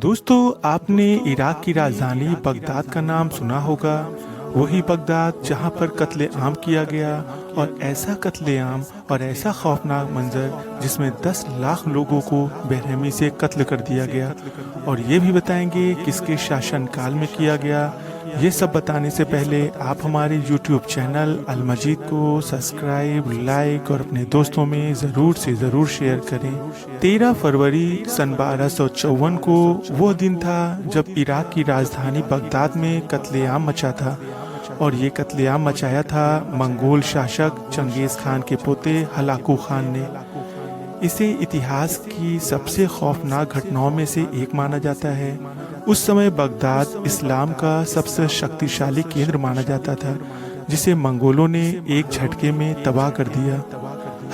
दोस्तों, आपने इराक की राजधानी बगदाद का नाम सुना होगा। वही बगदाद जहां पर कत्ले-आम किया गया, और ऐसा कत्ले-आम और ऐसा खौफनाक मंजर जिसमें 10 लाख लोगों को बेरहमी से कत्ल कर दिया गया। और ये भी बताएंगे किसके शासनकाल में किया गया। ये सब बताने से पहले आप हमारे YouTube चैनल अल मजीद को सब्सक्राइब, लाइक और अपने दोस्तों में ज़रूर से ज़रूर शेयर करें। 13 फरवरी सन 1254 को वो दिन था जब इराक की राजधानी बगदाद में कत्लेआम मचा था। और ये कत्लेआम मचाया था मंगोल शासक चंगेज़ खान के पोते हलाकू खान ने। इसे इतिहास की सबसे खौफनाक घटनाओं में से एक माना जाता है। उस समय बगदाद इस्लाम का सबसे शक्तिशाली केंद्र माना जाता था, जिसे मंगोलों ने एक झटके में तबाह कर दिया।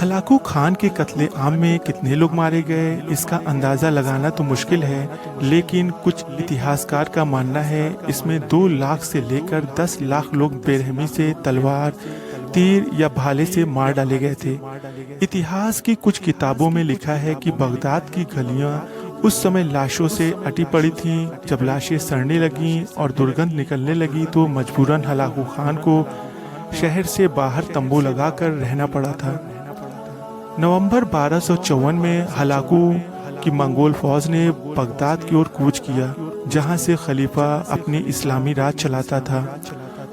हलाकू खान के कत्ले आम में कितने लोग मारे गए, इसका अंदाज़ा लगाना तो मुश्किल है, लेकिन कुछ इतिहासकार का मानना है इसमें 2 लाख से लेकर 10 लाख लोग बेरहमी से तलवार, तीर या भाले से मार डाले गए थे। इतिहास की कुछ किताबों में लिखा है कि बगदाद की गलियां उस समय लाशों से अटी पड़ी थीं। जब लाशें सड़ने लगीं और दुर्गंध निकलने लगी तो मजबूरन हलाकू खान को शहर से बाहर तंबू लगाकर रहना पड़ा था। नवंबर 1254 में हलाकू की मंगोल फौज ने बगदाद की ओर कूच किया, जहां से खलीफा अपनी इस्लामी राज चलाता था।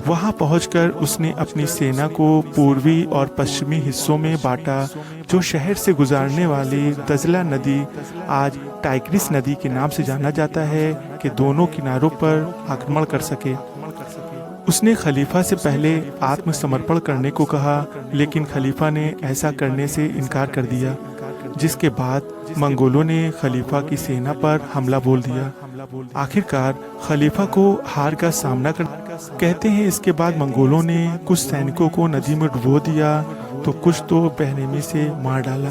वहां पहुंचकर उसने अपनी सेना को पूर्वी और पश्चिमी हिस्सों में बांटा, जो शहर से गुजरने वाली दजला नदी, आज टाइग्रिस नदी के नाम से जाना जाता है, के दोनों किनारों पर आक्रमण कर सके। उसने खलीफा से पहले आत्मसमर्पण करने को कहा, लेकिन खलीफा ने ऐसा करने से इनकार कर दिया, जिसके बाद मंगोलों ने खलीफा की सेना पर हमला बोल दिया। आखिरकार खलीफा को हार का सामना कर कहते हैं। इसके बाद मंगोलों ने कुछ सैनिकों को नदी में डुबो दिया तो कुछ तो बेरहमी से मार डाला।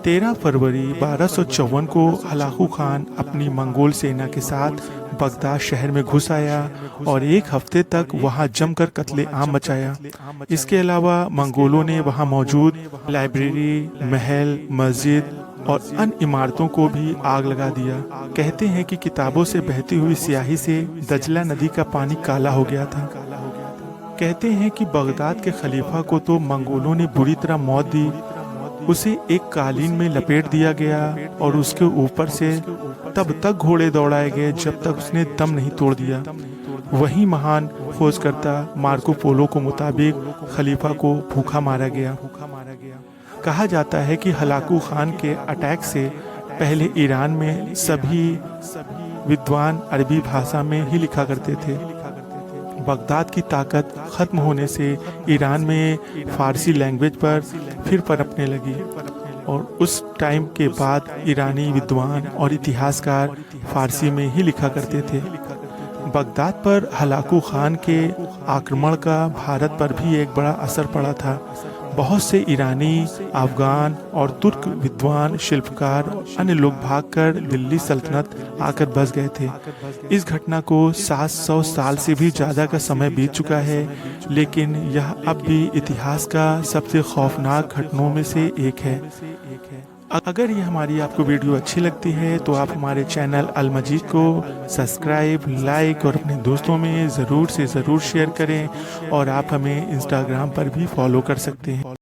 13 फरवरी 1254 को हलाकू खान अपनी मंगोल सेना के साथ बगदाद शहर में घुस आया और एक हफ्ते तक वहां जमकर कत्ले-आम मचाया। इसके अलावा मंगोलों ने वहां मौजूद लाइब्रेरी, महल, मस्जिद और अन्य इमारतों को भी आग लगा दिया। कहते हैं कि किताबों से बहती हुई स्याही से दजला नदी का पानी काला हो गया था। कहते हैं कि बगदाद के खलीफा को तो मंगोलों ने बुरी तरह मौत दी। उसे एक कालीन में लपेट दिया गया और उसके ऊपर से तब तक घोड़े दौड़ाए गए जब तक उसने दम नहीं तोड़ दिया। वही महान खोजकर्ता मार्को पोलो के मुताबिक खलीफा को भूखा मारा गया। कहा जाता है कि हलाकू खान के अटैक से पहले ईरान में सभी विद्वान अरबी भाषा में ही लिखा करते थे। बगदाद की ताकत खत्म होने से ईरान में फारसी लैंग्वेज पर फिर पनपने लगी, और उस टाइम के बाद ईरानी विद्वान और इतिहासकार फारसी में ही लिखा करते थे। बगदाद पर हलाकू खान के आक्रमण का भारत पर भी एक बड़ा असर पड़ा था। बहुत से ईरानी, अफगान और तुर्क विद्वान, शिल्पकार, अन्य लोग भागकर दिल्ली सल्तनत आकर बस गए थे। इस घटना को 700 साल से भी ज़्यादा का समय बीत चुका है, लेकिन यह अब भी इतिहास का सबसे खौफनाक घटनाओं में से एक है। अगर ये हमारी आपको वीडियो अच्छी लगती है तो आप हमारे चैनल अल मजीद को सब्सक्राइब, लाइक और अपने दोस्तों में ज़रूर से ज़रूर शेयर करें, और आप हमें इंस्टाग्राम पर भी फॉलो कर सकते हैं।